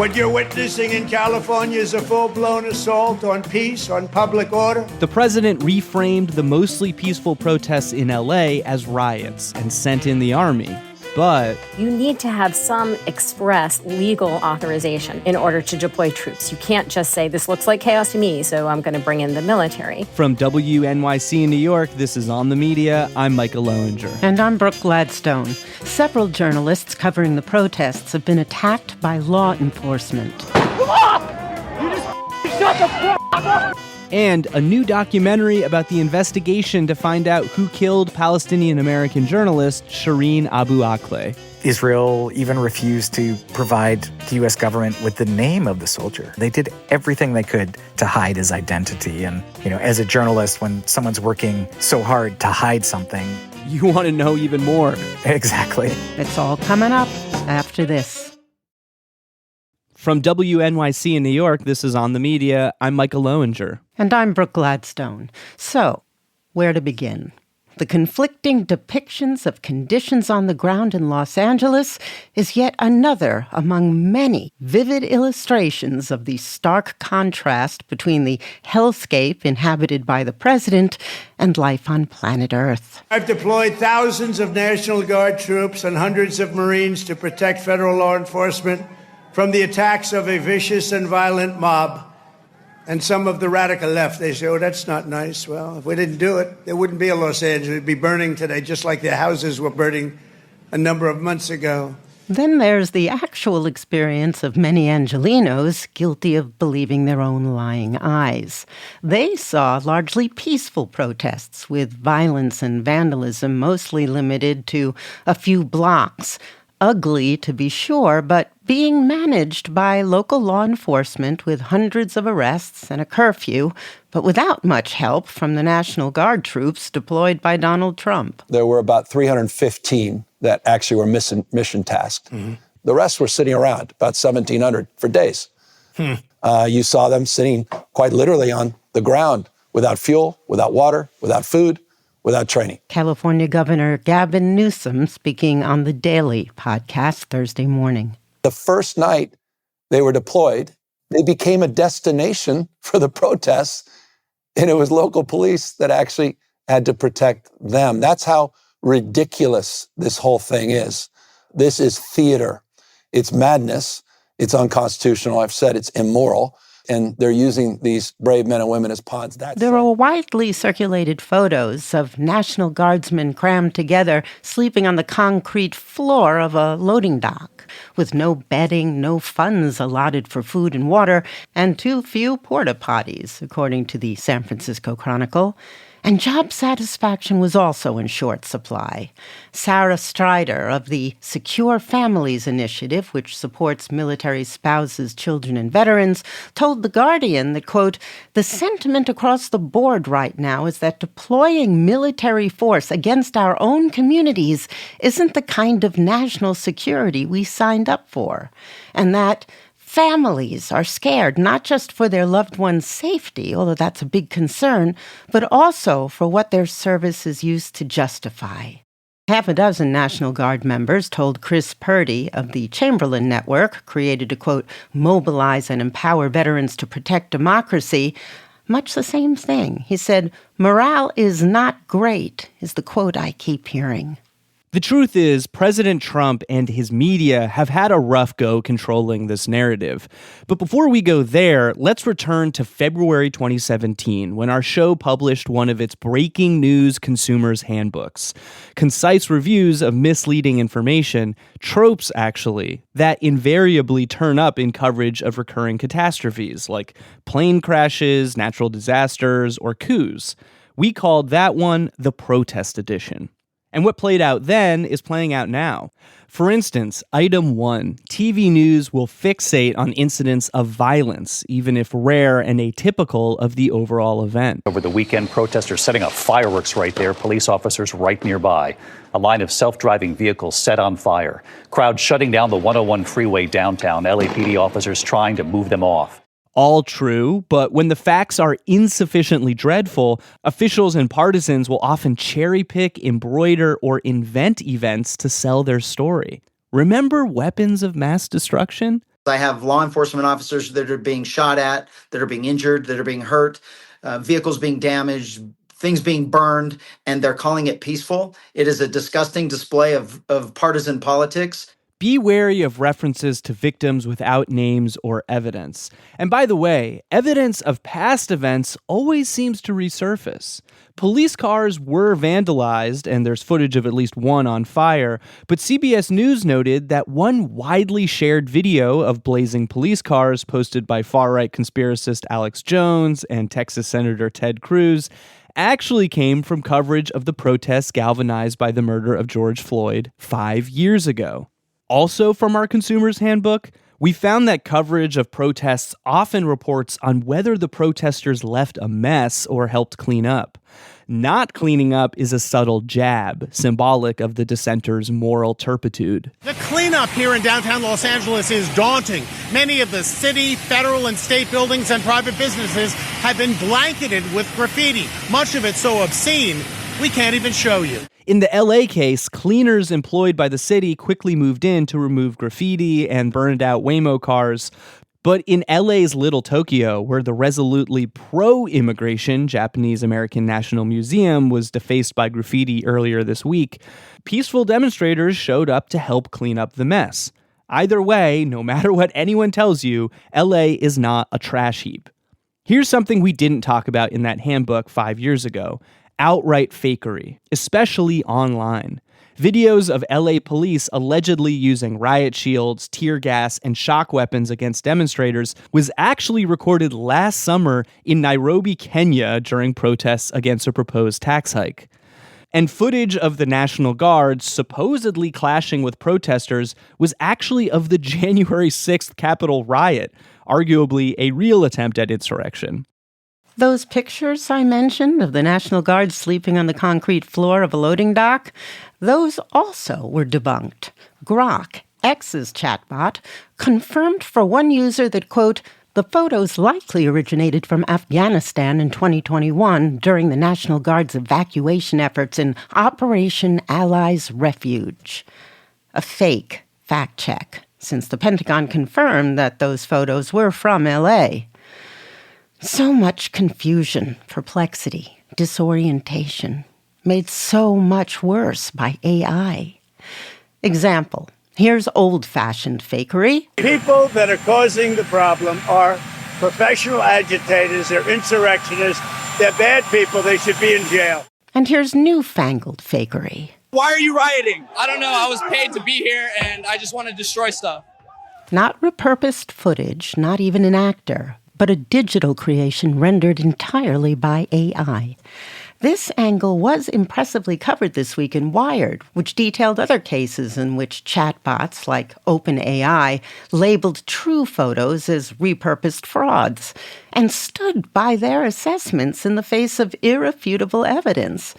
What you're witnessing in California is a full-blown assault on peace, on public order. The president reframed the mostly peaceful protests in LA as riots and sent in the army. But you need to have some express legal authorization in order to deploy troops. You can't just say, this looks like chaos to me, so I'm going to bring in the military. From WNYC in New York, this is On the Media. I'm Micah Loewinger. And I'm Brooke Gladstone. Several journalists covering the protests have been attacked by law enforcement. And a new documentary about the investigation to find out who killed Palestinian-American journalist Shireen Abu Akleh. Israel even refused to provide the U.S. government with the name of the soldier. They did everything they could to hide his identity. And, as a journalist, when someone's working so hard to hide something, you want to know even more. Exactly. It's all coming up after this. From WNYC in New York, this is On the Media. I'm Micah Loewinger. And I'm Brooke Gladstone. So, where to begin? The conflicting depictions of conditions on the ground in Los Angeles is yet another among many vivid illustrations of the stark contrast between the hellscape inhabited by the president and life on planet Earth. I've deployed thousands of National Guard troops and hundreds of Marines to protect federal law enforcement from the attacks of a vicious and violent mob. And some of the radical left, they say, oh, that's not nice. Well, if we didn't do it, there wouldn't be a Los Angeles. It'd be burning today, just like their houses were burning a number of months ago. Then there's the actual experience of many Angelenos guilty of believing their own lying eyes. They saw largely peaceful protests with violence and vandalism mostly limited to a few blocks. Ugly, to be sure, but being managed by local law enforcement with hundreds of arrests and a curfew, but without much help from the National Guard troops deployed by Donald Trump. There were about 315 that actually were mission tasked. Mm-hmm. The rest were sitting around, about 1,700 for days. You saw them sitting quite literally on the ground without fuel, without water, without food, without training. California Governor Gavin Newsom speaking on The Daily podcast Thursday morning. The first night they were deployed, they became a destination for the protests, and it was local police that actually had to protect them. That's how ridiculous this whole thing is. This is theater. It's madness. It's unconstitutional. I've said it's immoral. And they're using these brave men and women as pawns. There are widely circulated photos of National Guardsmen crammed together, sleeping on the concrete floor of a loading dock, with no bedding, no funds allotted for food and water, and too few porta potties, according to the San Francisco Chronicle. And job satisfaction was also in short supply. Sarah Strider of the Secure Families Initiative, which supports military spouses, children, and veterans, told The Guardian that, quote, the sentiment across the board right now is that deploying military force against our own communities isn't the kind of national security we signed up for, and that families are scared not just for their loved ones' safety, although that's a big concern, but also for what their service is used to justify. Half a dozen National Guard members told Chris Purdy of the Chamberlain Network, created to, quote, mobilize and empower veterans to protect democracy, much the same thing. He said, morale is not great, is the quote I keep hearing. The truth is, President Trump and his media have had a rough go controlling this narrative. But before we go there, let's return to February 2017, when our show published one of its breaking news consumers' handbooks. Concise reviews of misleading information, tropes actually, that invariably turn up in coverage of recurring catastrophes like plane crashes, natural disasters, or coups. We called that one the Protest Edition. And what played out then is playing out now. For instance, item 1, TV news will fixate on incidents of violence, even if rare and atypical of the overall event. Over the weekend, protesters setting up fireworks right there, police officers right nearby. A line of self-driving vehicles set on fire. Crowds shutting down the 101 freeway downtown, LAPD officers trying to move them off. All true, but when the facts are insufficiently dreadful, officials and partisans will often cherry-pick, embroider, or invent events to sell their story. Remember weapons of mass destruction? I have law enforcement officers that are being shot at, that are being injured, that are being hurt, vehicles being damaged, things being burned, and they're calling it peaceful. It is a disgusting display of partisan politics. Be wary of references to victims without names or evidence. And by the way, evidence of past events always seems to resurface. Police cars were vandalized, and there's footage of at least one on fire, but CBS News noted that one widely shared video of blazing police cars posted by far-right conspiracist Alex Jones and Texas Senator Ted Cruz actually came from coverage of the protests galvanized by the murder of George Floyd 5 years ago. Also from our Consumer's Handbook, we found that coverage of protests often reports on whether the protesters left a mess or helped clean up. Not cleaning up is a subtle jab, symbolic of the dissenters' moral turpitude. The cleanup here in downtown Los Angeles is daunting. Many of the city, federal, and state buildings and private businesses have been blanketed with graffiti, much of it so obscene, we can't even show you. In the LA case, cleaners employed by the city quickly moved in to remove graffiti and burned out Waymo cars. But in LA's Little Tokyo, where the resolutely pro-immigration Japanese-American National Museum was defaced by graffiti earlier this week, peaceful demonstrators showed up to help clean up the mess. Either way, no matter what anyone tells you, LA is not a trash heap. Here's something we didn't talk about in that handbook 5 years ago: outright fakery, especially online. Videos of LA police allegedly using riot shields, tear gas, and shock weapons against demonstrators was actually recorded last summer in Nairobi, Kenya during protests against a proposed tax hike. And footage of the National Guard supposedly clashing with protesters was actually of the January 6th Capitol riot, arguably a real attempt at insurrection. Those pictures I mentioned of the National Guard sleeping on the concrete floor of a loading dock, those also were debunked. Grok, X's chatbot, confirmed for one user that, quote, the photos likely originated from Afghanistan in 2021 during the National Guard's evacuation efforts in Operation Allies Refuge. A fake fact check, since the Pentagon confirmed that those photos were from L.A. So much confusion, perplexity, disorientation, made so much worse by AI. Example, here's old-fashioned fakery. People that are causing the problem are professional agitators, they're insurrectionists, they're bad people, they should be in jail. And here's newfangled fakery. Why are you rioting? I don't know, I was paid to be here and I just want to destroy stuff. Not repurposed footage, not even an actor, but a digital creation rendered entirely by AI. This angle was impressively covered this week in Wired, which detailed other cases in which chatbots like OpenAI labeled true photos as repurposed frauds and stood by their assessments in the face of irrefutable evidence.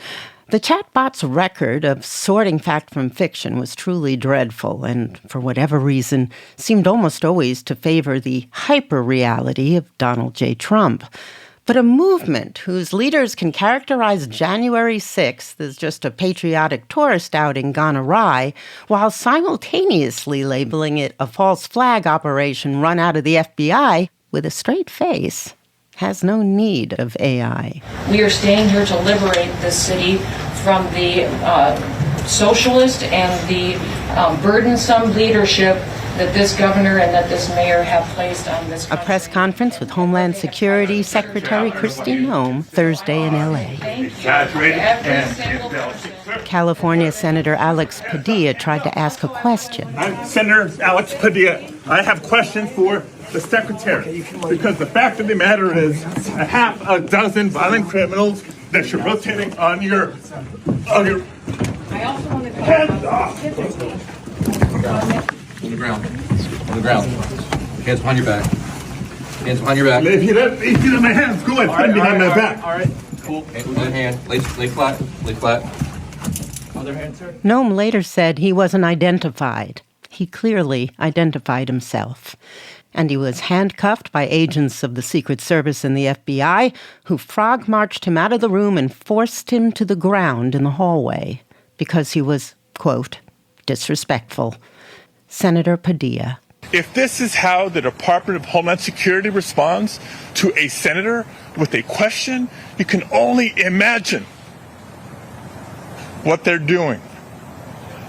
The chatbot's record of sorting fact from fiction was truly dreadful and, for whatever reason, seemed almost always to favor the hyper-reality of Donald J. Trump. But a movement whose leaders can characterize January 6th as just a patriotic tourist outing gone awry, while simultaneously labeling it a false flag operation run out of the FBI with a straight face, has no need of AI. We are staying here to liberate this city from the socialist and the burdensome leadership that this governor and that this mayor have placed on this country. A press conference with Homeland Security Secretary Kristi Noem Thursday in L.A. California Senator Alex Padilla tried to ask a question. I'm Senator Alex Padilla. I have questions for the secretary, because the fact of the matter is a half a dozen violent criminals that you're rotating on your I also want to hands off. On the ground. On the ground. Hands behind your back. Hands behind your back. If you don't my hands, go ahead. Put them behind my back. All right. Cool. Other hand. Lay flat. Lay flat. Other hand, sir. Noem later said he wasn't identified. He clearly identified himself. And he was handcuffed by agents of the Secret Service and the FBI, who frog-marched him out of the room and forced him to the ground in the hallway because he was, quote, disrespectful. Senator Padilla. If this is how the Department of Homeland Security responds to a senator with a question, you can only imagine what they're doing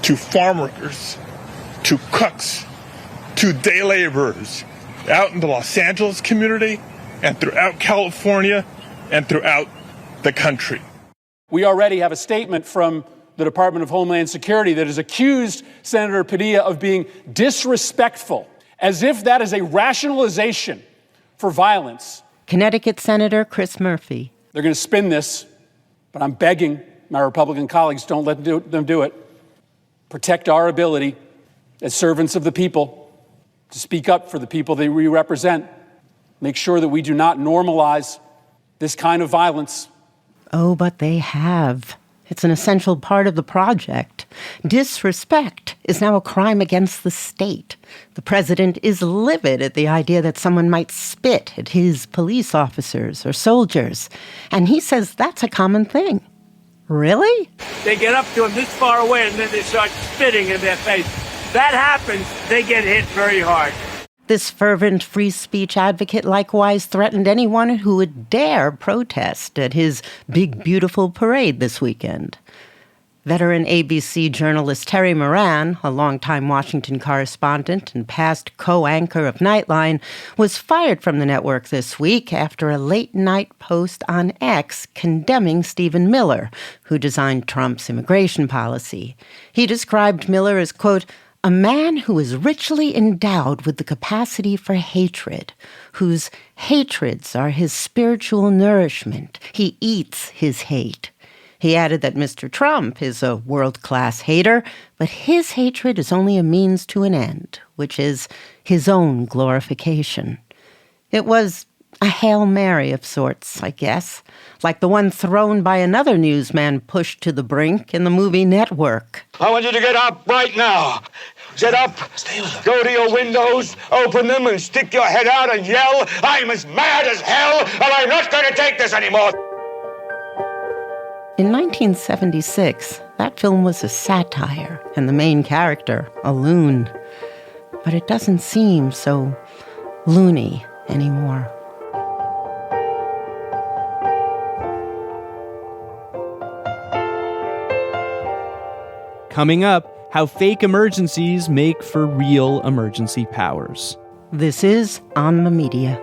to farm workers, to cooks, to day laborers out in the Los Angeles community and throughout California and throughout the country. We already have a statement from the Department of Homeland Security that has accused Senator Padilla of being disrespectful, as if that is a rationalization for violence. Connecticut Senator Chris Murphy. They're going to spin this, but I'm begging my Republican colleagues, don't let them do it. Protect our ability as servants of the people to speak up for the people that we represent. Make sure that we do not normalize this kind of violence. Oh, but they have. It's an essential part of the project. Disrespect is now a crime against the state. The president is livid at the idea that someone might spit at his police officers or soldiers. And he says that's a common thing. Really? They get up to him this far away and then they start spitting in their face. That happens, they get hit very hard. This fervent free speech advocate likewise threatened anyone who would dare protest at his big, beautiful parade this weekend. Veteran ABC journalist Terry Moran, a longtime Washington correspondent and past co-anchor of Nightline, was fired from the network this week after a late-night post on X condemning Stephen Miller, who designed Trump's immigration policy. He described Miller as, quote, a man who is richly endowed with the capacity for hatred, whose hatreds are his spiritual nourishment. He eats his hate. He added that Mr. Trump is a world-class hater, but his hatred is only a means to an end, which is his own glorification. It was a Hail Mary of sorts, I guess, like the one thrown by another newsman pushed to the brink in the movie Network. I want you to get up right now. Get up, go to your windows, open them, and stick your head out and yell, I'm as mad as hell, and I'm not going to take this anymore. In 1976, that film was a satire, and the main character, a loon. But it doesn't seem so loony anymore. Coming up, how fake emergencies make for real emergency powers. This is On the Media.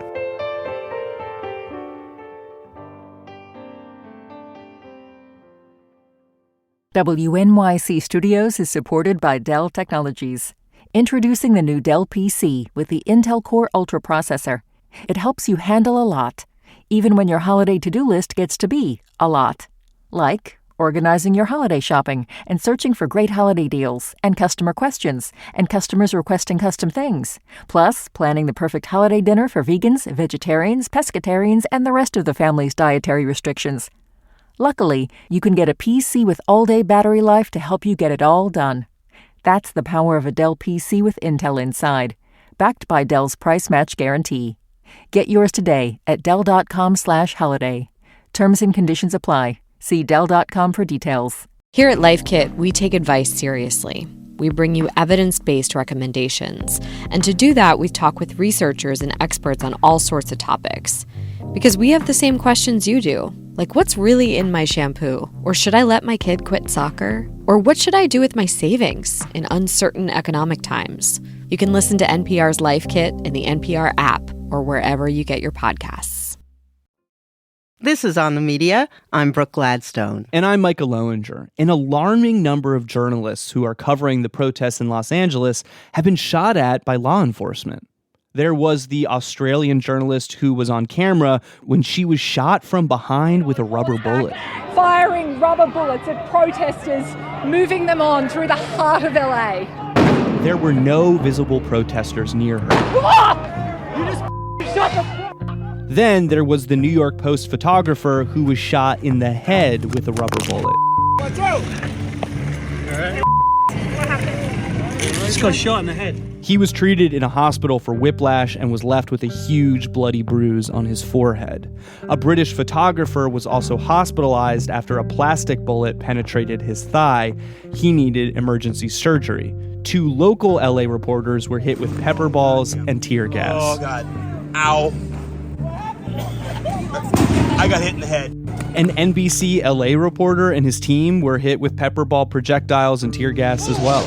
WNYC Studios is supported by Dell Technologies. Introducing the new Dell PC with the Intel Core Ultra processor. It helps you handle a lot, even when your holiday to-do list gets to be a lot. Like organizing your holiday shopping and searching for great holiday deals and customer questions and customers requesting custom things. Plus, planning the perfect holiday dinner for vegans, vegetarians, pescatarians, and the rest of the family's dietary restrictions. Luckily, you can get a PC with all-day battery life to help you get it all done. That's the power of a Dell PC with Intel inside, backed by Dell's price match guarantee. Get yours today at Dell.com/holiday. Terms and conditions apply. See Dell.com for details. Here at Life Kit, we take advice seriously. We bring you evidence-based recommendations. And to do that, we talk with researchers and experts on all sorts of topics. Because we have the same questions you do. Like, what's really in my shampoo? Or should I let my kid quit soccer? Or what should I do with my savings in uncertain economic times? You can listen to NPR's Life Kit in the NPR app or wherever you get your podcasts. This is On the Media. I'm Brooke Gladstone. And I'm Micah Loewinger. An alarming number of journalists who are covering the protests in Los Angeles have been shot at by law enforcement. There was the Australian journalist who was on camera when she was shot from behind with a rubber bullet. Firing rubber bullets at protesters, moving them on through the heart of LA. There were no visible protesters near her. You just shut the... Then there was the New York Post photographer who was shot in the head with a rubber bullet. Watch out! What happened? Just got shot in the head. He was treated in a hospital for whiplash and was left with a huge bloody bruise on his forehead. A British photographer was also hospitalized after a plastic bullet penetrated his thigh. He needed emergency surgery. 2 local LA reporters were hit with pepper balls and tear gas. Oh, God. Ow. I got hit in the head. An NBC LA reporter and his team were hit with pepper ball projectiles and tear gas as well.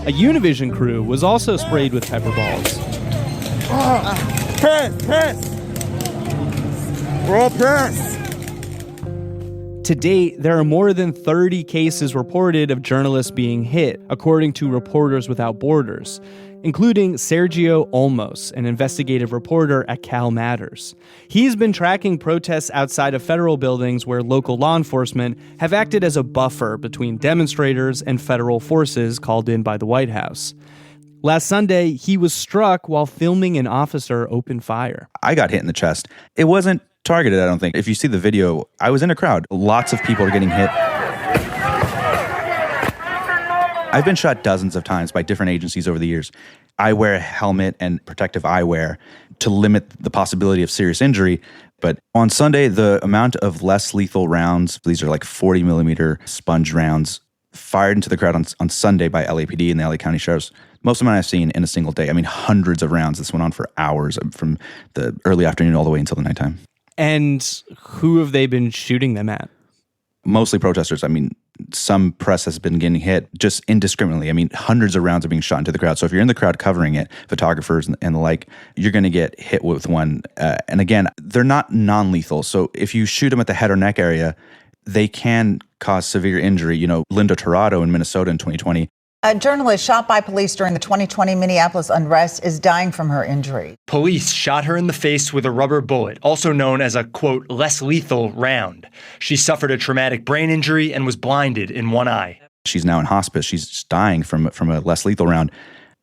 A Univision crew was also sprayed with pepper balls. Piss! We're all pissed. To date, there are more than 30 cases reported of journalists being hit, according to Reporters Without Borders, including Sergio Olmos, an investigative reporter at Cal Matters. He's been tracking protests outside of federal buildings where local law enforcement have acted as a buffer between demonstrators and federal forces called in by the White House. Last Sunday, he was struck while filming an officer open fire. I got hit in the chest. It wasn't targeted, I don't think. If you see the video, I was in a crowd. Lots of people are getting hit. I've been shot dozens of times by different agencies over the years. I wear a helmet and protective eyewear to limit the possibility of serious injury. But on Sunday, the amount of less lethal rounds, these are like 40 millimeter sponge rounds, fired into the crowd on Sunday by LAPD and the LA County Sheriff's, most amount I've seen in a single day. I mean, hundreds of rounds. This went on for hours from the early afternoon all the way until the nighttime. And who have they been shooting them at? Mostly protesters. I mean, some press has been getting hit just indiscriminately. I mean, hundreds of rounds are being shot into the crowd. So if you're in the crowd covering it, photographers and the like, you're going to get hit with one. And again, they're not non-lethal. So if you shoot them at the head or neck area, they can cause severe injury. You know, Linda Tirado in Minnesota in 2020. A journalist shot by police during the 2020 Minneapolis unrest is dying from her injury. Police shot her in the face with a rubber bullet, also known as a, quote, less lethal round. She suffered a traumatic brain injury and was blinded in one eye. She's now in hospice. She's dying from a less lethal round.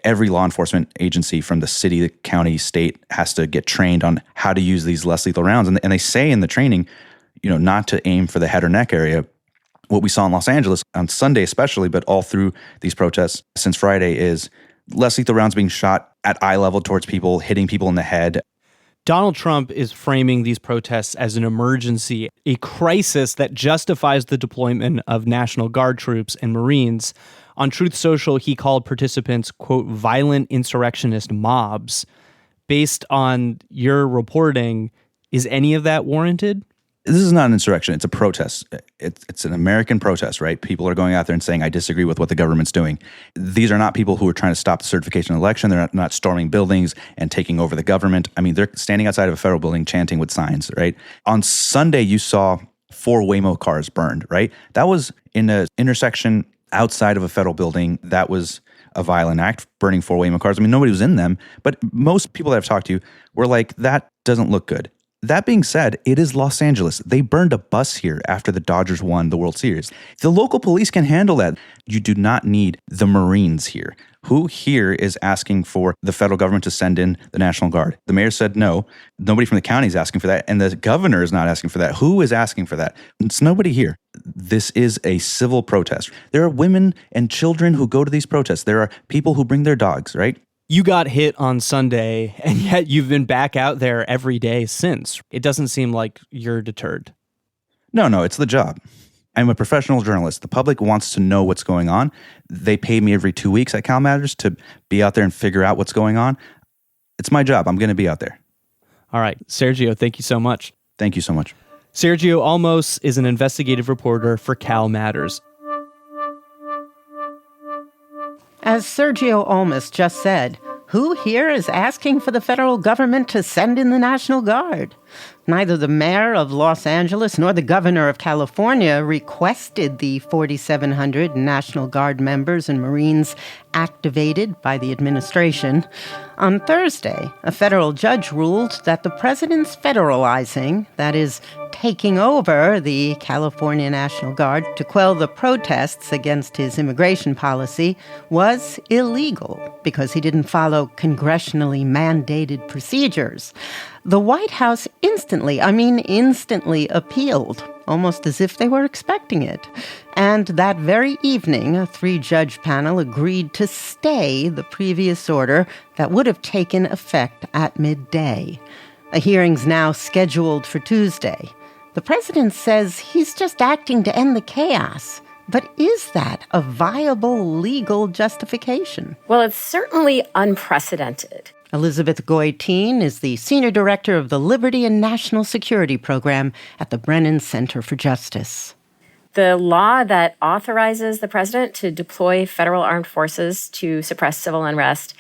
Every law enforcement agency from the city, the county, state has to get trained on how to use these less lethal rounds. And they say in the training, you know, not to aim for the head or neck area. What we saw in Los Angeles on Sunday especially, but all through these protests since Friday, is less lethal rounds being shot at eye level towards people, hitting people in the head. Donald Trump is framing these protests as an emergency, a crisis that justifies the deployment of National Guard troops and Marines. On Truth Social, he called participants, quote, violent insurrectionist mobs. Based on your reporting, is any of that warranted? This is not an insurrection. It's a protest. It's an American protest, right? People are going out there and saying, I disagree with what the government's doing. These are not people who are trying to stop the certification of the election. They're not storming buildings and taking over the government. I mean, they're standing outside of a federal building chanting with signs, right? On Sunday, you saw 4 Waymo cars burned, right? That was in an intersection outside of a federal building. That was a violent act, burning 4 Waymo cars. I mean, nobody was in them, but most people that I've talked to were like, that doesn't look good. That being said, it is Los Angeles. They burned a bus here after the Dodgers won the World Series. The local police can handle that. You do not need the Marines here. Who here is asking for the federal government to send in the National Guard? The mayor said no. Nobody from the county is asking for that. And the governor is not asking for that. Who is asking for that? It's nobody here. This is a civil protest. There are women and children who go to these protests. There are people who bring their dogs, right? You got hit on Sunday, and yet you've been back out there every day since. It doesn't seem like you're deterred. No, it's the job. I'm a professional journalist. The public wants to know what's going on. They pay me every 2 weeks at Cal Matters to be out there and figure out what's going on. It's my job. I'm going to be out there. All right. Sergio, thank you so much. Thank you so much. Sergio Olmos is an investigative reporter for Cal Matters. As Sergio Olmos just said, who here is asking for the federal government to send in the National Guard? Neither the mayor of Los Angeles nor the governor of California requested the 4,700 National Guard members and Marines activated by the administration. On Thursday, a federal judge ruled that the president's federalizing, that is, taking over the California National Guard to quell the protests against his immigration policy, was illegal because he didn't follow congressionally mandated procedures. The White House instantly appealed, almost as if they were expecting it. And that very evening, a 3-judge panel agreed to stay the previous order that would have taken effect at midday. A hearing's now scheduled for Tuesday. The president says he's just acting to end the chaos, But is that a viable legal justification? Well, it's certainly unprecedented. Elizabeth Goitein is the Senior Director of the Liberty and National Security Program at the Brennan Center for Justice. The law that authorizes the president to deploy federal armed forces to suppress civil unrest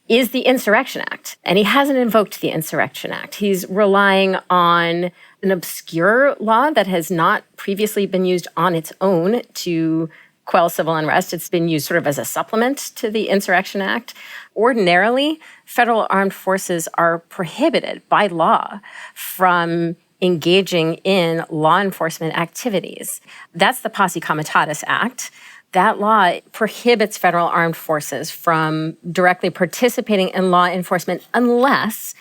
is the Insurrection Act. And he hasn't invoked the Insurrection Act. He's relying on an obscure law that has not previously been used on its own to quell civil unrest. It's been used sort of as a supplement to the Insurrection Act. Ordinarily, federal armed forces are prohibited by law from engaging in law enforcement activities. That's the Posse Comitatus Act. That law prohibits federal armed forces from directly participating in law enforcement unless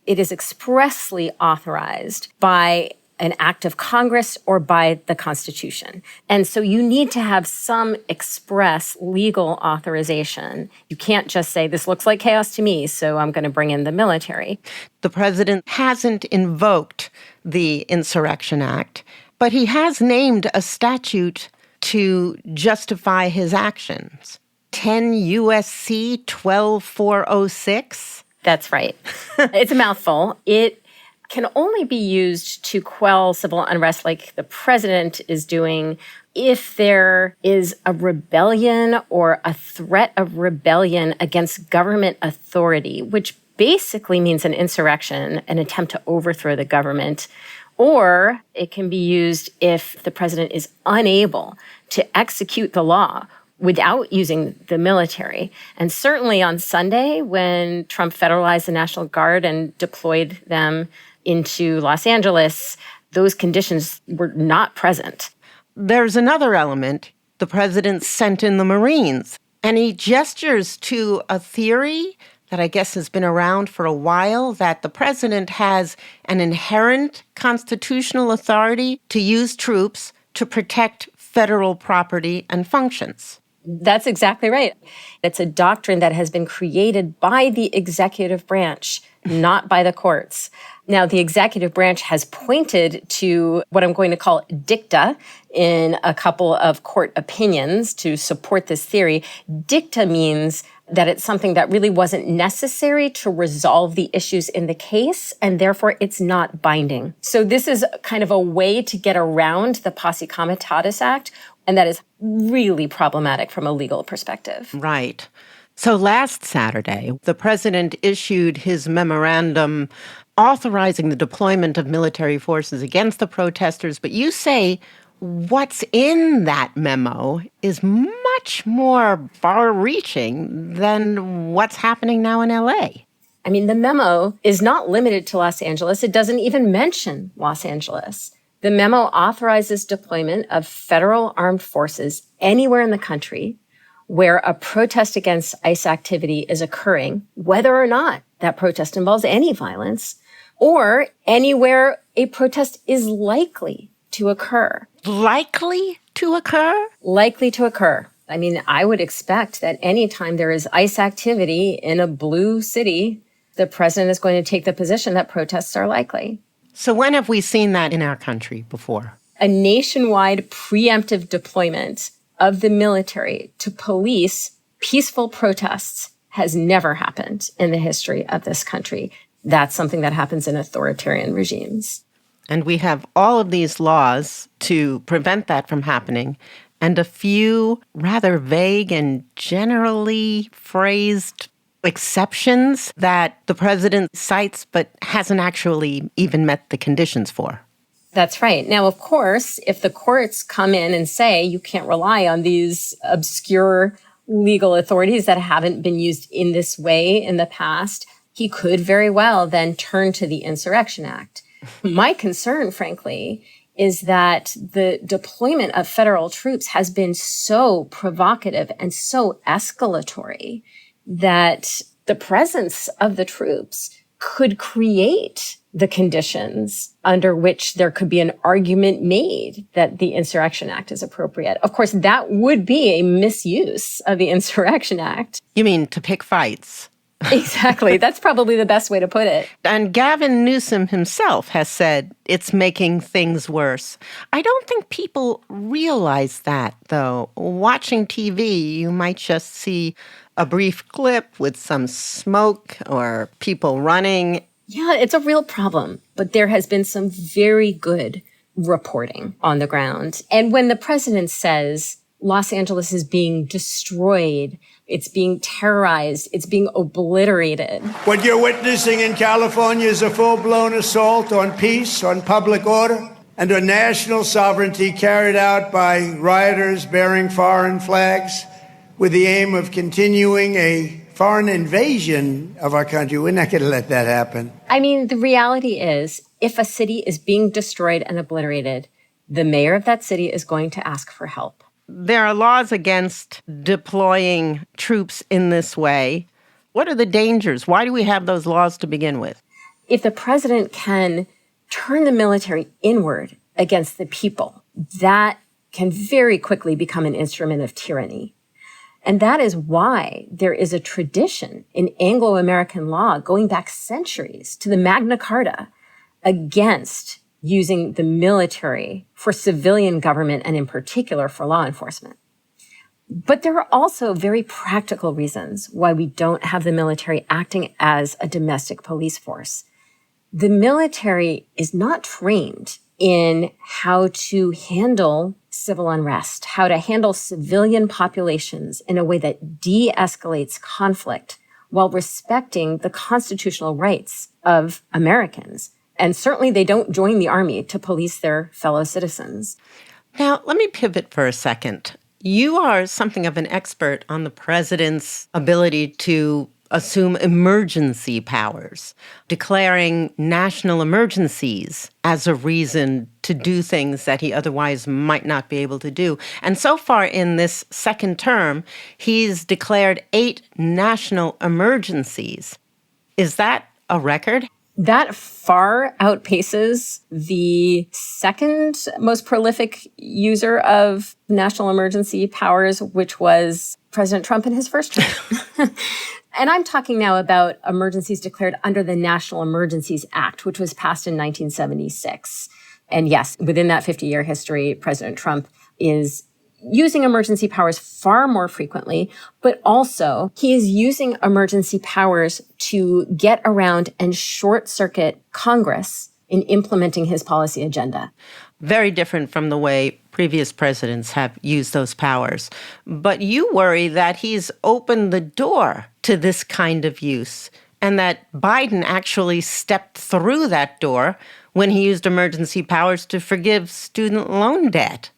it is expressly authorized by an act of Congress or by the Constitution. And so you need to have some express legal authorization. You can't just say, this looks like chaos to me, so I'm going to bring in the military. The president hasn't invoked the Insurrection Act, but he has named a statute to justify his actions. 10 U.S.C. 12406? That's right. It's a mouthful. It can only be used to quell civil unrest like the president is doing if there is a rebellion or a threat of rebellion against government authority, which basically means an insurrection, an attempt to overthrow the government. Or it can be used if the president is unable to execute the law without using the military. And certainly on Sunday, when Trump federalized the National Guard and deployed them into Los Angeles, those conditions were not present. There's another element. The president sent in the Marines, and he gestures to a theory that I guess has been around for a while, that the president has an inherent constitutional authority to use troops to protect federal property and functions. That's exactly right. It's a doctrine that has been created by the executive branch, not by the courts. Now, the executive branch has pointed to what I'm going to call dicta in a couple of court opinions to support this theory. Dicta means that it's something that really wasn't necessary to resolve the issues in the case, and therefore it's not binding. So this is kind of a way to get around the Posse Comitatus Act, and that is really problematic from a legal perspective. Right. So last Saturday, the president issued his memorandum authorizing the deployment of military forces against the protesters, but you say what's in that memo is much more far-reaching than what's happening now in L.A. I mean, the memo is not limited to Los Angeles. It doesn't even mention Los Angeles. The memo authorizes deployment of federal armed forces anywhere in the country where a protest against ICE activity is occurring, whether or not that protest involves any violence, or anywhere a protest is likely to occur. Likely to occur? Likely to occur. I mean, I would expect that anytime there is ICE activity in a blue city, the president is going to take the position that protests are likely. So when have we seen that in our country before? A nationwide preemptive deployment of the military to police peaceful protests has never happened in the history of this country. That's something that happens in authoritarian regimes. And we have all of these laws to prevent that from happening, and a few rather vague and generally phrased exceptions that the president cites but hasn't actually even met the conditions for. That's right. Now, of course, if the courts come in and say you can't rely on these obscure legal authorities that haven't been used in this way in the past, he could very well then turn to the Insurrection Act. My concern, frankly, is that the deployment of federal troops has been so provocative and so escalatory that the presence of the troops could create the conditions under which there could be an argument made that the Insurrection Act is appropriate. Of course, that would be a misuse of the Insurrection Act. You mean to pick fights? Exactly. That's probably the best way to put it. And Gavin Newsom himself has said it's making things worse. I don't think people realize that, though. Watching TV, you might just see a brief clip with some smoke or people running. Yeah, it's a real problem. But there has been some very good reporting on the ground. And when the president says Los Angeles is being destroyed, it's being terrorized, it's being obliterated. What you're witnessing in California is a full-blown assault on peace, on public order, and on national sovereignty carried out by rioters bearing foreign flags with the aim of continuing a foreign invasion of our country. We're not going to let that happen. I mean, the reality is, if a city is being destroyed and obliterated, the mayor of that city is going to ask for help. There are laws against deploying troops in this way. What are the dangers? Why do we have those laws to begin with? If the president can turn the military inward against the people, that can very quickly become an instrument of tyranny. And that is why there is a tradition in Anglo-American law going back centuries to the Magna Carta against using the military for civilian government and in particular for law enforcement. But there are also very practical reasons why we don't have the military acting as a domestic police force. The military is not trained in how to handle civil unrest, how to handle civilian populations in a way that de-escalates conflict while respecting the constitutional rights of Americans. And certainly they don't join the army to police their fellow citizens. Now, let me pivot for a second. You are something of an expert on the president's ability to assume emergency powers, declaring national emergencies as a reason to do things that he otherwise might not be able to do. And so far in this second term, he's declared 8 national emergencies. Is that a record? That far outpaces the second most prolific user of national emergency powers, which was President Trump in his first term. And I'm talking now about emergencies declared under the National Emergencies Act, which was passed in 1976. And yes, within that 50-year history, President Trump is using emergency powers far more frequently, but also he is using emergency powers to get around and short-circuit Congress in implementing his policy agenda. Very different from the way previous presidents have used those powers. But you worry that he's opened the door to this kind of use and that Biden actually stepped through that door when he used emergency powers to forgive student loan debt.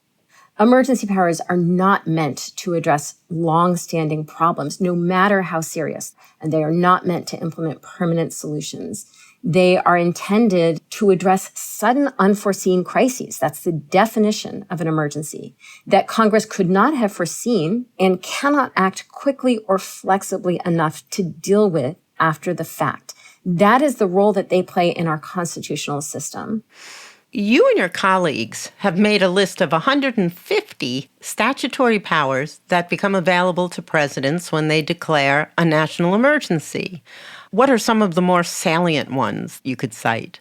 Emergency powers are not meant to address long-standing problems, no matter how serious, and they are not meant to implement permanent solutions. They are intended to address sudden unforeseen crises. That's the definition of an emergency that Congress could not have foreseen and cannot act quickly or flexibly enough to deal with after the fact. That is the role that they play in our constitutional system. You and your colleagues have made a list of 150 statutory powers that become available to presidents when they declare a national emergency. What are some of the more salient ones you could cite?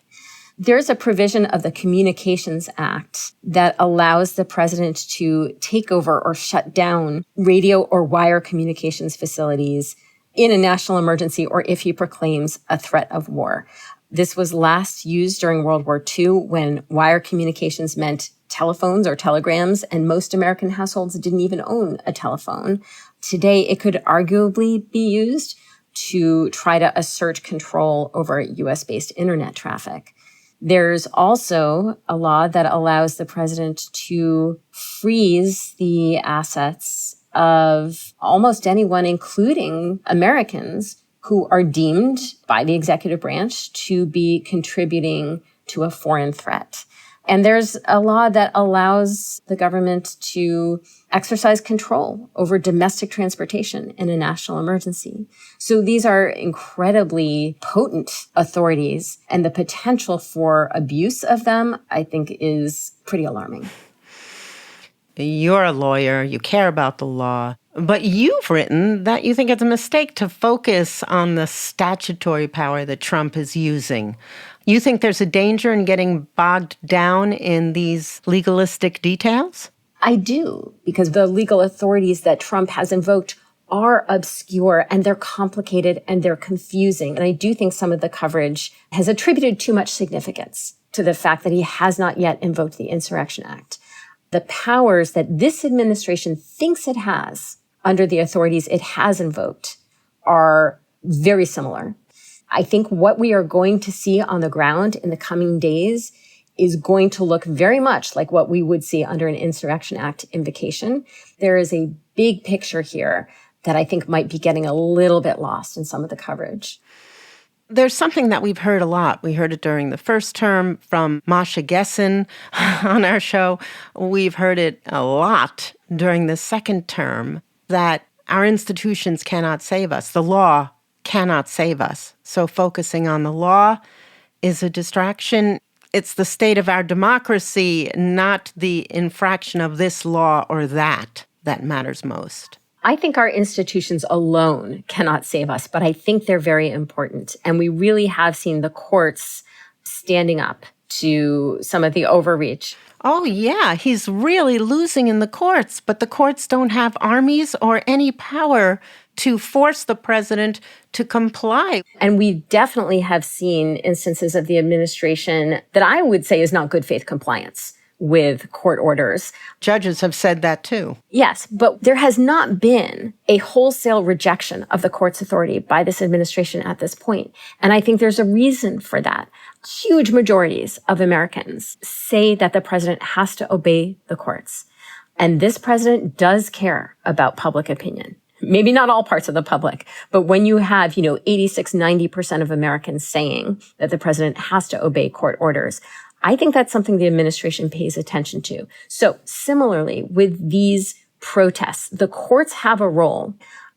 There's a provision of the Communications Act that allows the president to take over or shut down radio or wire communications facilities in a national emergency or if he proclaims a threat of war. This was last used during World War II when wire communications meant telephones or telegrams, and most American households didn't even own a telephone. Today, it could arguably be used to try to assert control over US-based internet traffic. There's also a law that allows the president to freeze the assets of almost anyone, including Americans, who are deemed by the executive branch to be contributing to a foreign threat. And there's a law that allows the government to exercise control over domestic transportation in a national emergency. So these are incredibly potent authorities, and the potential for abuse of them, I think, is pretty alarming. You're a lawyer, you care about the law, But you've written that you think it's a mistake to focus on the statutory power that Trump is using. You think there's a danger in getting bogged down in these legalistic details? I do, because the legal authorities that Trump has invoked are obscure and they're complicated and they're confusing. And I do think some of the coverage has attributed too much significance to the fact that he has not yet invoked the Insurrection Act. The powers that this administration thinks it has under the authorities it has invoked are very similar. I think what we are going to see on the ground in the coming days is going to look very much like what we would see under an Insurrection Act invocation. There is a big picture here that I think might be getting a little bit lost in some of the coverage. There's something that we've heard a lot. We heard it during the first term from Masha Gessen on our show. We've heard it a lot during the second term, that our institutions cannot save us. The law cannot save us. So focusing on the law is a distraction. It's the state of our democracy, not the infraction of this law or that matters most. I think our institutions alone cannot save us, but I think they're very important. And we really have seen the courts standing up to some of the overreach. Oh, yeah, he's really losing in the courts, but the courts don't have armies or any power to force the president to comply. And we definitely have seen instances of the administration that I would say is not good faith compliance with court orders. Judges have said that too. Yes, but there has not been a wholesale rejection of the court's authority by this administration at this point. And I think there's a reason for that. Huge majorities of Americans say that the president has to obey the courts. And this president does care about public opinion. Maybe not all parts of the public, but when you have, 86, 90% of Americans saying that the president has to obey court orders, I think that's something the administration pays attention to. So similarly, with these protests, the courts have a role,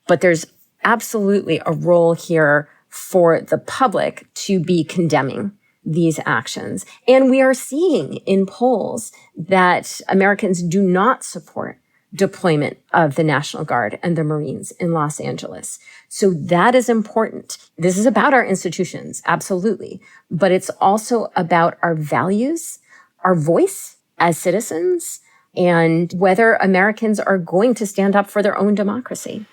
but there's absolutely a role here for the public to be condemning these actions. And we are seeing in polls that Americans do not support deployment of the National Guard and the Marines in Los Angeles. So that is important. This is about our institutions, absolutely. But it's also about our values, our voice as citizens, and whether Americans are going to stand up for their own democracy.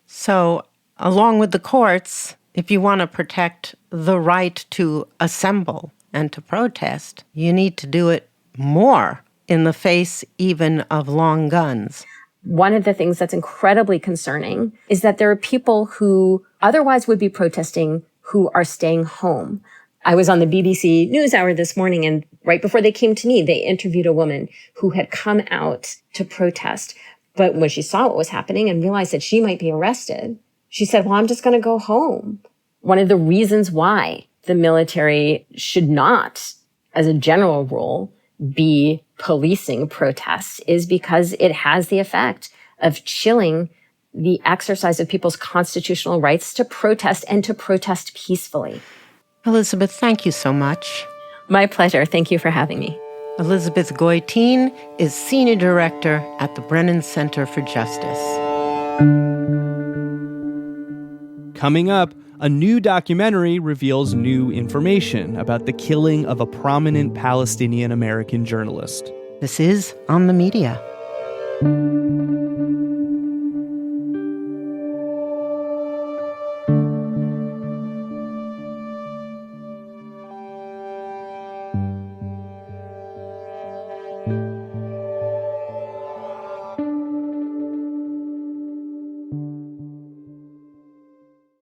So, along with the courts, if you want to protect the right to assemble and to protest, you need to do it more in the face even of long guns. One of the things that's incredibly concerning is that there are people who otherwise would be protesting who are staying home. I was on the BBC NewsHour this morning, and right before they came to me, they interviewed a woman who had come out to protest. But when she saw what was happening and realized that she might be arrested, she said, well, I'm just going to go home. One of the reasons why the military should not, as a general rule, be policing protests is because it has the effect of chilling the exercise of people's constitutional rights to protest and to protest peacefully. Elizabeth, thank you so much. My pleasure. Thank you for having me. Elizabeth Goitein is Senior Director at the Brennan Center for Justice. Coming up, a new documentary reveals new information about the killing of a prominent Palestinian-American journalist. This is On the Media.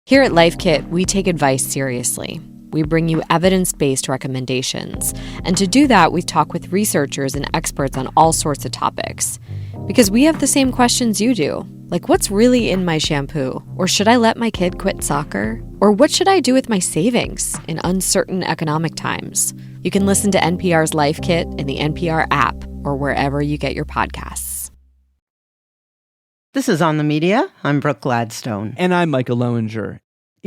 Here at Life Kit, we take advice seriously. We bring you evidence-based recommendations. And to do that, we talk with researchers and experts on all sorts of topics. Because we have the same questions you do. Like, what's really in my shampoo? Or should I let my kid quit soccer? Or what should I do with my savings in uncertain economic times? You can listen to NPR's Life Kit in the NPR app or wherever you get your podcasts. This is On the Media. I'm Brooke Gladstone. And I'm Micah Loewinger.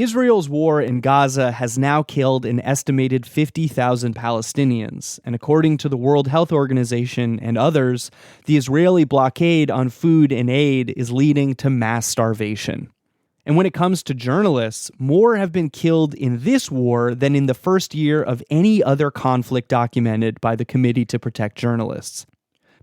Israel's war in Gaza has now killed an estimated 50,000 Palestinians, and according to the World Health Organization and others, the Israeli blockade on food and aid is leading to mass starvation. And when it comes to journalists, more have been killed in this war than in the first year of any other conflict documented by the Committee to Protect Journalists.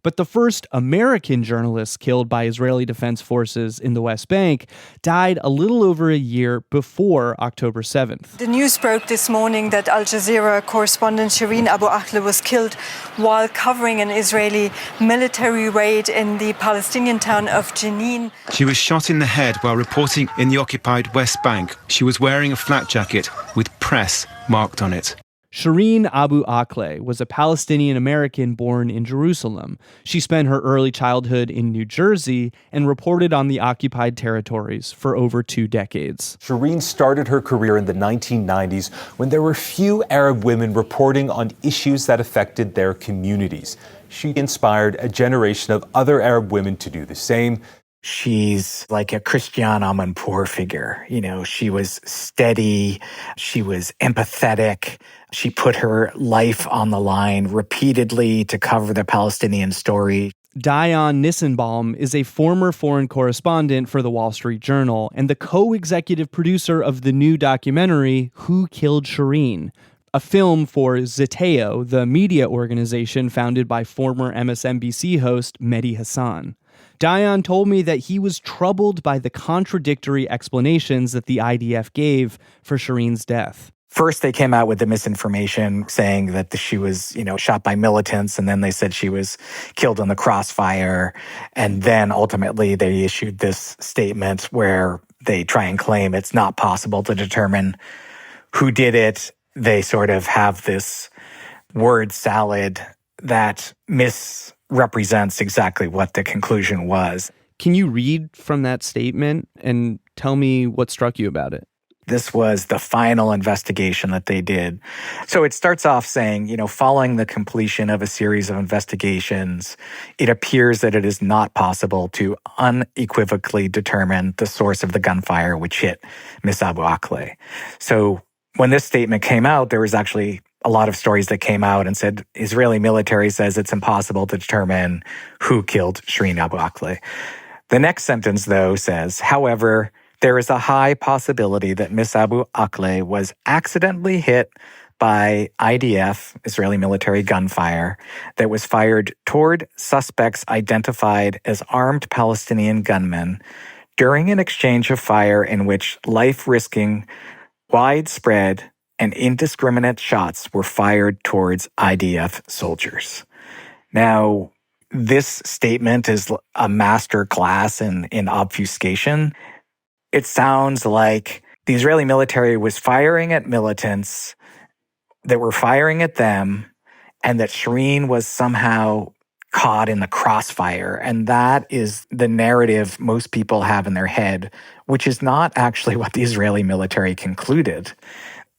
But the first American journalists killed by Israeli Defense Forces in the West Bank died a little over a year before October 7th. The news broke this morning that Al Jazeera correspondent Shireen Abu Akleh was killed while covering an Israeli military raid in the Palestinian town of Jenin. She was shot in the head while reporting in the occupied West Bank. She was wearing a flat jacket with press marked on it. Shireen Abu Akleh was a Palestinian-American born in Jerusalem. She spent her early childhood in New Jersey and reported on the occupied territories for over 2 decades. Shireen started her career in the 1990s when there were few Arab women reporting on issues that affected their communities. She inspired a generation of other Arab women to do the same. She's like a Christiane Amanpour figure. You know, she was steady. She was empathetic. She put her life on the line repeatedly to cover the Palestinian story. Dion Nissenbaum is a former foreign correspondent for the Wall Street Journal and the co-executive producer of the new documentary, Who Killed Shireen?, a film for Zeteo, the media organization founded by former MSNBC host Mehdi Hasan. Dion told me that he was troubled by the contradictory explanations that the IDF gave for Shireen's death. First, they came out with the misinformation saying that she was, shot by militants, and then they said she was killed in the crossfire. And then ultimately they issued this statement where they try and claim it's not possible to determine who did it. They sort of have this word salad that misrepresents exactly what the conclusion was. Can you read from that statement and tell me what struck you about it? This was the final investigation that they did. So it starts off saying, following the completion of a series of investigations, it appears that it is not possible to unequivocally determine the source of the gunfire which hit Miss Abu Akleh. So when this statement came out, there was actually a lot of stories that came out and said Israeli military says it's impossible to determine who killed Shireen Abu Akleh. The next sentence, though, says, however, there is a high possibility that Miss Abu Akleh was accidentally hit by IDF, Israeli military gunfire, that was fired toward suspects identified as armed Palestinian gunmen during an exchange of fire in which life-risking, widespread, and indiscriminate shots were fired towards IDF soldiers. Now, this statement is a master class in obfuscation. It sounds like the Israeli military was firing at militants that were firing at them, and that Shireen was somehow caught in the crossfire. And that is the narrative most people have in their head, which is not actually what the Israeli military concluded.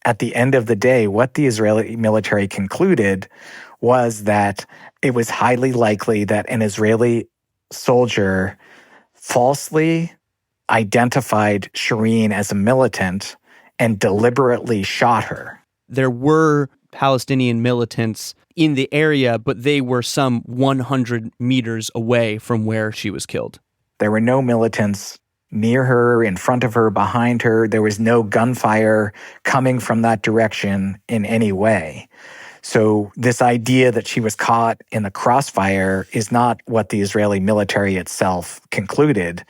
At the end of the day, what the Israeli military concluded was that it was highly likely that an Israeli soldier falsely identified Shireen as a militant and deliberately shot her. There were Palestinian militants in the area, but they were some 100 meters away from where she was killed. There were no militants near her, in front of her, behind her. There was no gunfire coming from that direction in any way. So this idea that she was caught in the crossfire is not what the Israeli military itself concluded.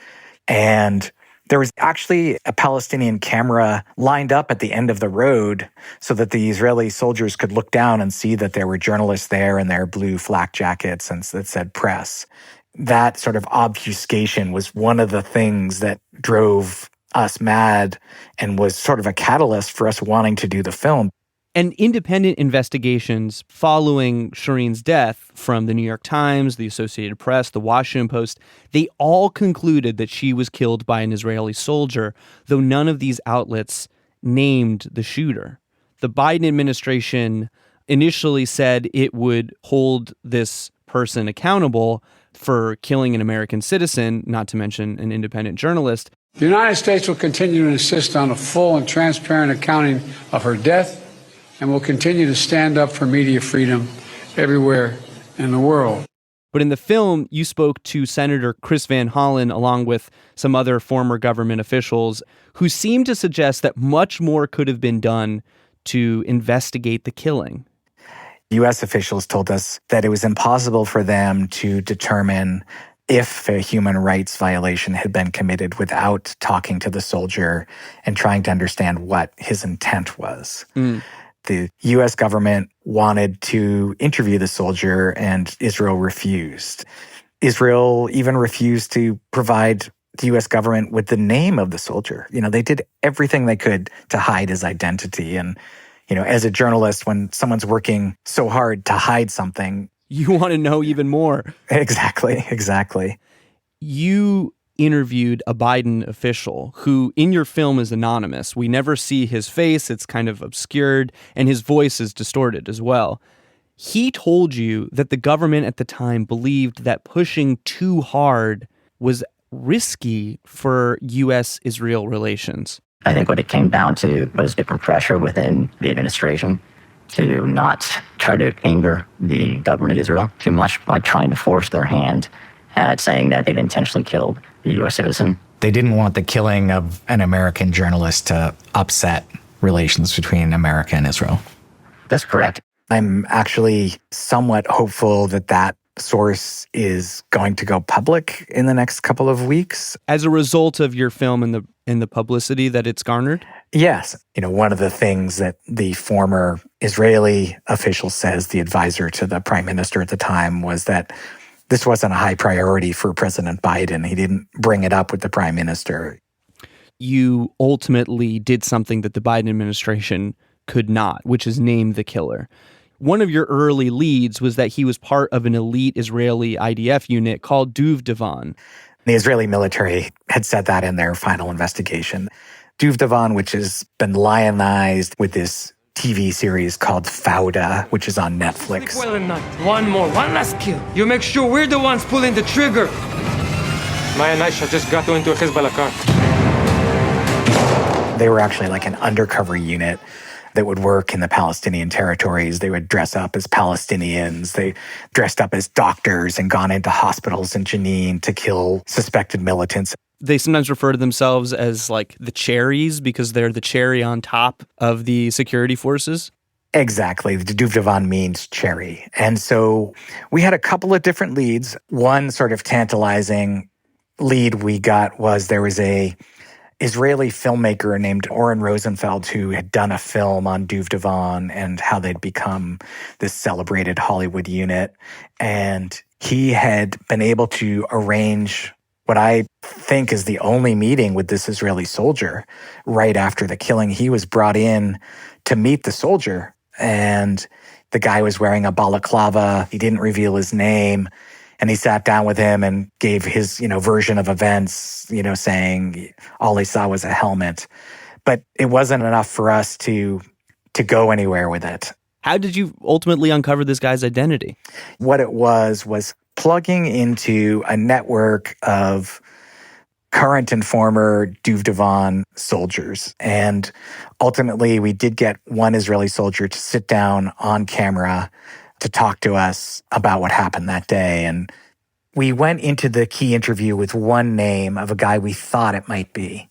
And there was actually a Palestinian camera lined up at the end of the road so that the Israeli soldiers could look down and see that there were journalists there in their blue flak jackets and that said press. That sort of obfuscation was one of the things that drove us mad and was sort of a catalyst for us wanting to do the film. And independent investigations following Shireen's death from the New York Times, the Associated Press, the Washington Post, they all concluded that she was killed by an Israeli soldier, though none of these outlets named the shooter. The Biden administration initially said it would hold this person accountable for killing an American citizen, not to mention an independent journalist. The United States will continue to insist on a full and transparent accounting of her death and will continue to stand up for media freedom everywhere in the world. But in the film, you spoke to Senator Chris Van Hollen along with some other former government officials who seemed to suggest that much more could have been done to investigate the killing. U.S. officials told us that it was impossible for them to determine if a human rights violation had been committed without talking to the soldier and trying to understand what his intent was. The U.S. government wanted to interview the soldier, and Israel refused. Israel even refused to provide the U.S. government with the name of the soldier. They did everything they could to hide his identity. And, as a journalist, when someone's working so hard to hide something, you want to know even more. Exactly. You interviewed a Biden official who in your film is anonymous. We never see his face. It's kind of obscured, and his voice is distorted as well. He told you that the government at the time believed that pushing too hard was risky for U.S.-Israel relations. I think what it came down to was different pressure within the administration to not try to anger the government of Israel too much by trying to force their hand at saying that they'd intentionally killed the U.S. citizen. They didn't want the killing of an American journalist to upset relations between America and Israel. That's correct. I'm actually somewhat hopeful that source is going to go public in the next couple of weeks. As a result of your film and the publicity that it's garnered? Yes. One of the things that the former Israeli official says, the advisor to the prime minister at the time, was that this wasn't a high priority for President Biden. He didn't bring it up with the prime minister. You ultimately did something that the Biden administration could not, which is name the killer. One of your early leads was that he was part of an elite Israeli IDF unit called Duvdevan. The Israeli military had said that in their final investigation. Duvdevan, which has been lionized with this TV series called Fauda, which is on Netflix. Sleep well at night. One last kill. You make sure we're the ones pulling the trigger. Maya and Aisha just got into a Hezbollah car. They were actually like an undercover unit that would work in the Palestinian territories. They would dress up as Palestinians. They dressed up as doctors and gone into hospitals in Jenin to kill suspected militants. They sometimes refer to themselves as like the cherries because they're the cherry on top of the security forces. Exactly. The Duvdevan means cherry. And so we had a couple of different leads. One sort of tantalizing lead we got was there was a Israeli filmmaker named Oren Rosenfeld who had done a film on Duvdevan and how they'd become this celebrated Hollywood unit. And he had been able to arrange what I think is the only meeting with this Israeli soldier right after the killing. He was brought in to meet the soldier, and the guy was wearing a balaclava. He didn't reveal his name. And he sat down with him and gave his, version of events, saying all he saw was a helmet. But it wasn't enough for us to go anywhere with it. How did you ultimately uncover this guy's identity? What it was plugging into a network of current and former Duvdevan soldiers. And ultimately, we did get one Israeli soldier to sit down on camera to talk to us about what happened that day. And we went into the key interview with one name of a guy we thought it might be.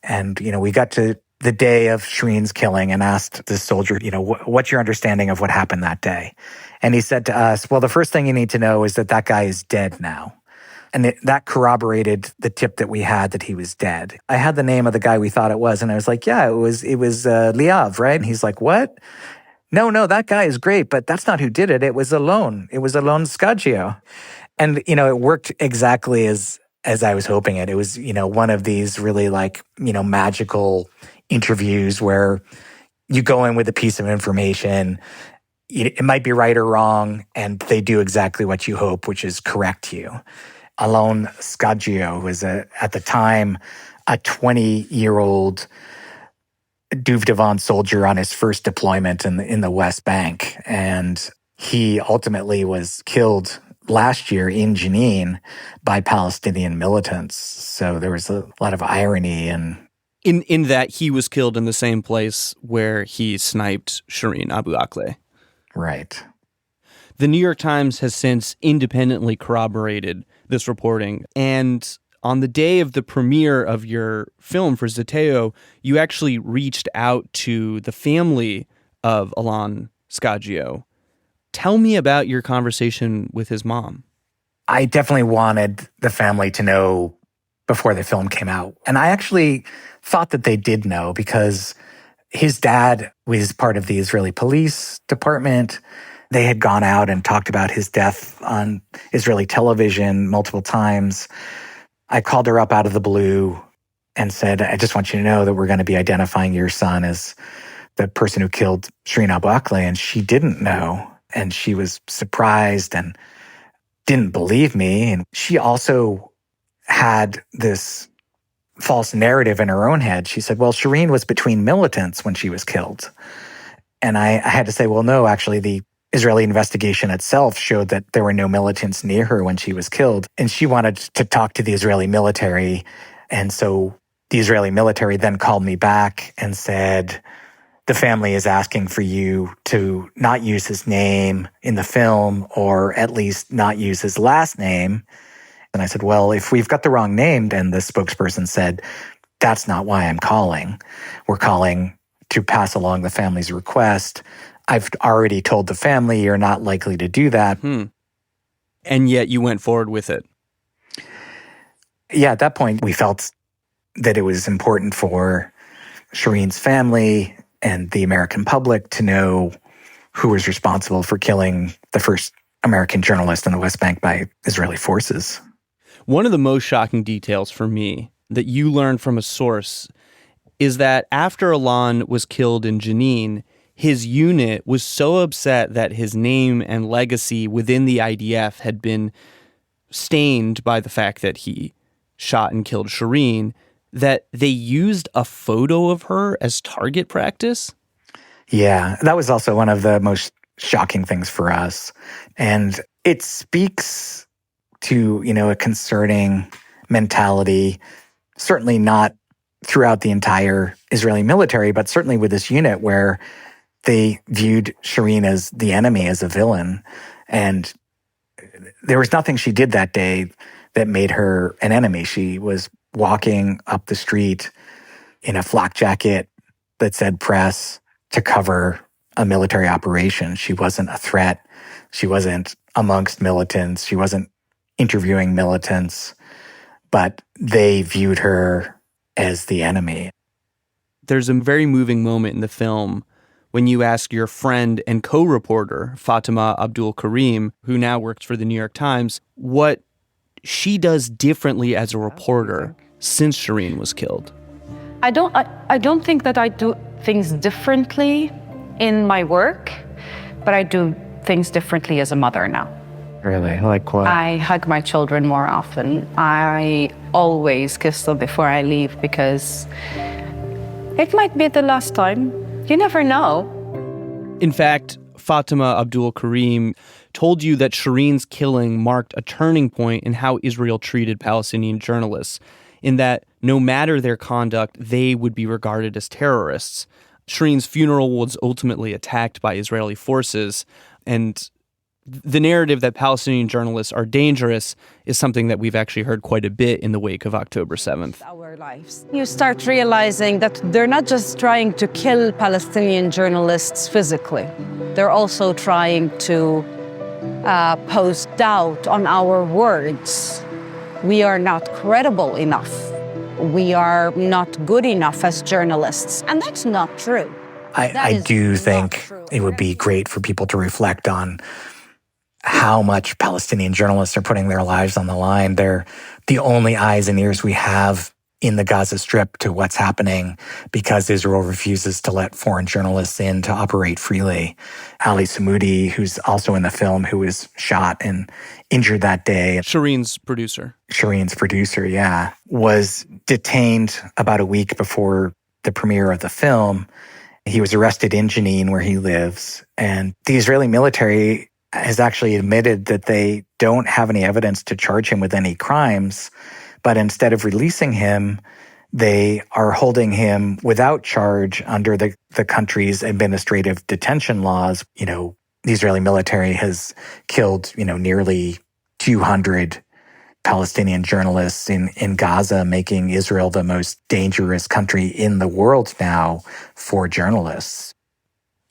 And, we got to the day of Shireen's killing and asked this soldier, what's your understanding of what happened that day? And he said to us, well, the first thing you need to know is that guy is dead now. And that corroborated the tip that we had that he was dead. I had the name of the guy we thought it was, and I was like, yeah, it was Liav, right? And he's like, what? No, that guy is great, but that's not who did it. It was Alon. It was Alon Scagio. And, it worked exactly as I was hoping it. It was, one of these really magical interviews where you go in with a piece of information. It might be right or wrong, and they do exactly what you hope, which is correct you. Alon Scagio was at the time a 20-year-old Duvdevan soldier on his first deployment in the West Bank. And he ultimately was killed last year in Jenin by Palestinian militants. So there was a lot of irony in that he was killed in the same place where he sniped Shireen Abu Akleh. Right. The New York Times has since independently corroborated this reporting. And on the day of the premiere of your film for Zeteo, you actually reached out to the family of Alon Scaggio. Tell me about your conversation with his mom. I definitely wanted the family to know before the film came out. And I actually thought that they did know because his dad was part of the Israeli police department. They had gone out and talked about his death on Israeli television multiple times. I called her up out of the blue and said, I just want you to know that we're going to be identifying your son as the person who killed Shireen Abu Akleh. And she didn't know. And she was surprised and didn't believe me. And she also had this false narrative in her own head. She said, well, Shireen was between militants when she was killed. And I had to say, well, no, actually, the Israeli investigation itself showed that there were no militants near her when she was killed. And she wanted to talk to the Israeli military. And so the Israeli military then called me back and said, the family is asking for you to not use his name in the film, or at least not use his last name. And I said, well, if we've got the wrong name, and the spokesperson said, that's not why I'm calling. We're calling to pass along the family's request. I've already told the family you're not likely to do that. And yet you went forward with it. Yeah, at that point, we felt that it was important for Shireen's family and the American public to know who was responsible for killing the first American journalist in the West Bank by Israeli forces. One of the most shocking details for me that you learned from a source is that after Alon was killed in Jenin, his unit was so upset that his name and legacy within the IDF had been stained by the fact that he shot and killed Shireen that they used a photo of her as target practice? Yeah, that was also one of the most shocking things for us. And it speaks to, a concerning mentality, certainly not throughout the entire Israeli military, but certainly with this unit where they viewed Shireen as the enemy, as a villain. And there was nothing she did that day that made her an enemy. She was walking up the street in a flak jacket that said press to cover a military operation. She wasn't a threat. She wasn't amongst militants. She wasn't interviewing militants, but they viewed her as the enemy. There's a very moving moment in the film when you ask your friend and co-reporter, Fatima Abdul Karim, who now works for the New York Times, what she does differently as a reporter since Shireen was killed. I don't think that I do things differently in my work, but I do things differently as a mother now. Really? Like what? I hug my children more often. I always kiss them before I leave because it might be the last time. You never know. In fact, Fatima Abdul Karim told you that Shireen's killing marked a turning point in how Israel treated Palestinian journalists, in that no matter their conduct, they would be regarded as terrorists. Shireen's funeral was ultimately attacked by Israeli forces, and the narrative that Palestinian journalists are dangerous is something that we've actually heard quite a bit in the wake of October 7th. Our lives. You start realizing that they're not just trying to kill Palestinian journalists physically. They're also trying to pose doubt on our words. We are not credible enough. We are not good enough as journalists. And that's not true. I do think it would be great for people to reflect on how much Palestinian journalists are putting their lives on the line. They're the only eyes and ears we have in the Gaza Strip to what's happening because Israel refuses to let foreign journalists in to operate freely. Ali Samoudi, who's also in the film, who was shot and injured that day. Shireen's producer, yeah, was detained about a week before the premiere of the film. He was arrested in Jenin, where he lives, and the Israeli military has actually admitted that they don't have any evidence to charge him with any crimes, but instead of releasing him, they are holding him without charge under the country's administrative detention laws. You know, the Israeli military has killed, nearly 200 Palestinian journalists in Gaza, making Israel the most dangerous country in the world now for journalists.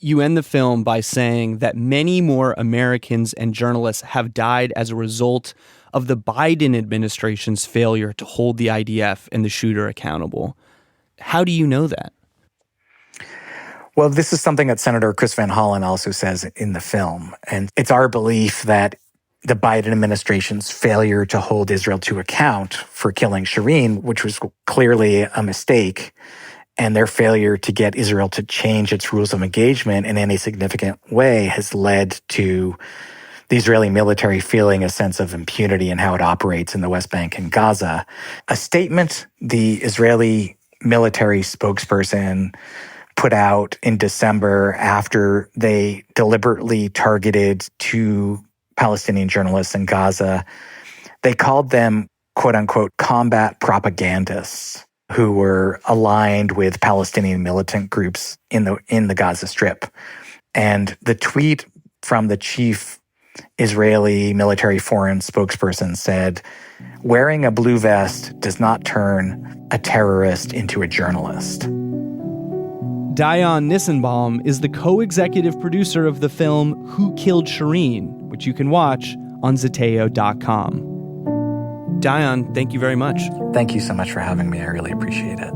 You end the film by saying that many more Americans and journalists have died as a result of the Biden administration's failure to hold the IDF and the shooter accountable. How do you know that? Well, this is something that Senator Chris Van Hollen also says in the film. And it's our belief that the Biden administration's failure to hold Israel to account for killing Shireen, which was clearly a mistake, and their failure to get Israel to change its rules of engagement in any significant way has led to the Israeli military feeling a sense of impunity in how it operates in the West Bank and Gaza. A statement the Israeli military spokesperson put out in December after they deliberately targeted 2 Palestinian journalists in Gaza, they called them, quote unquote, combat propagandists who were aligned with Palestinian militant groups in the Gaza Strip. And the tweet from the chief Israeli military foreign spokesperson said, "Wearing a blue vest does not turn a terrorist into a journalist." Dion Nissenbaum is the co-executive producer of the film Who Killed Shireen, which you can watch on Zeteo.com. Dion, thank you very much. Thank you so much for having me. I really appreciate it.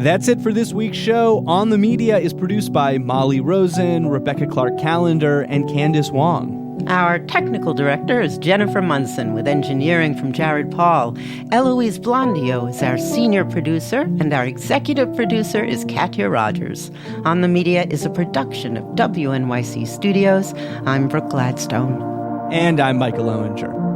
That's it for this week's show. On the Media is produced by Molly Rosen, Rebecca Clark-Callender, and Candace Wong. Our technical director is Jennifer Munson, with engineering from Jared Paul. Eloise Blondio is our senior producer, and our executive producer is Katya Rogers. On the Media is a production of WNYC Studios. I'm Brooke Gladstone. And I'm Micah Loewinger.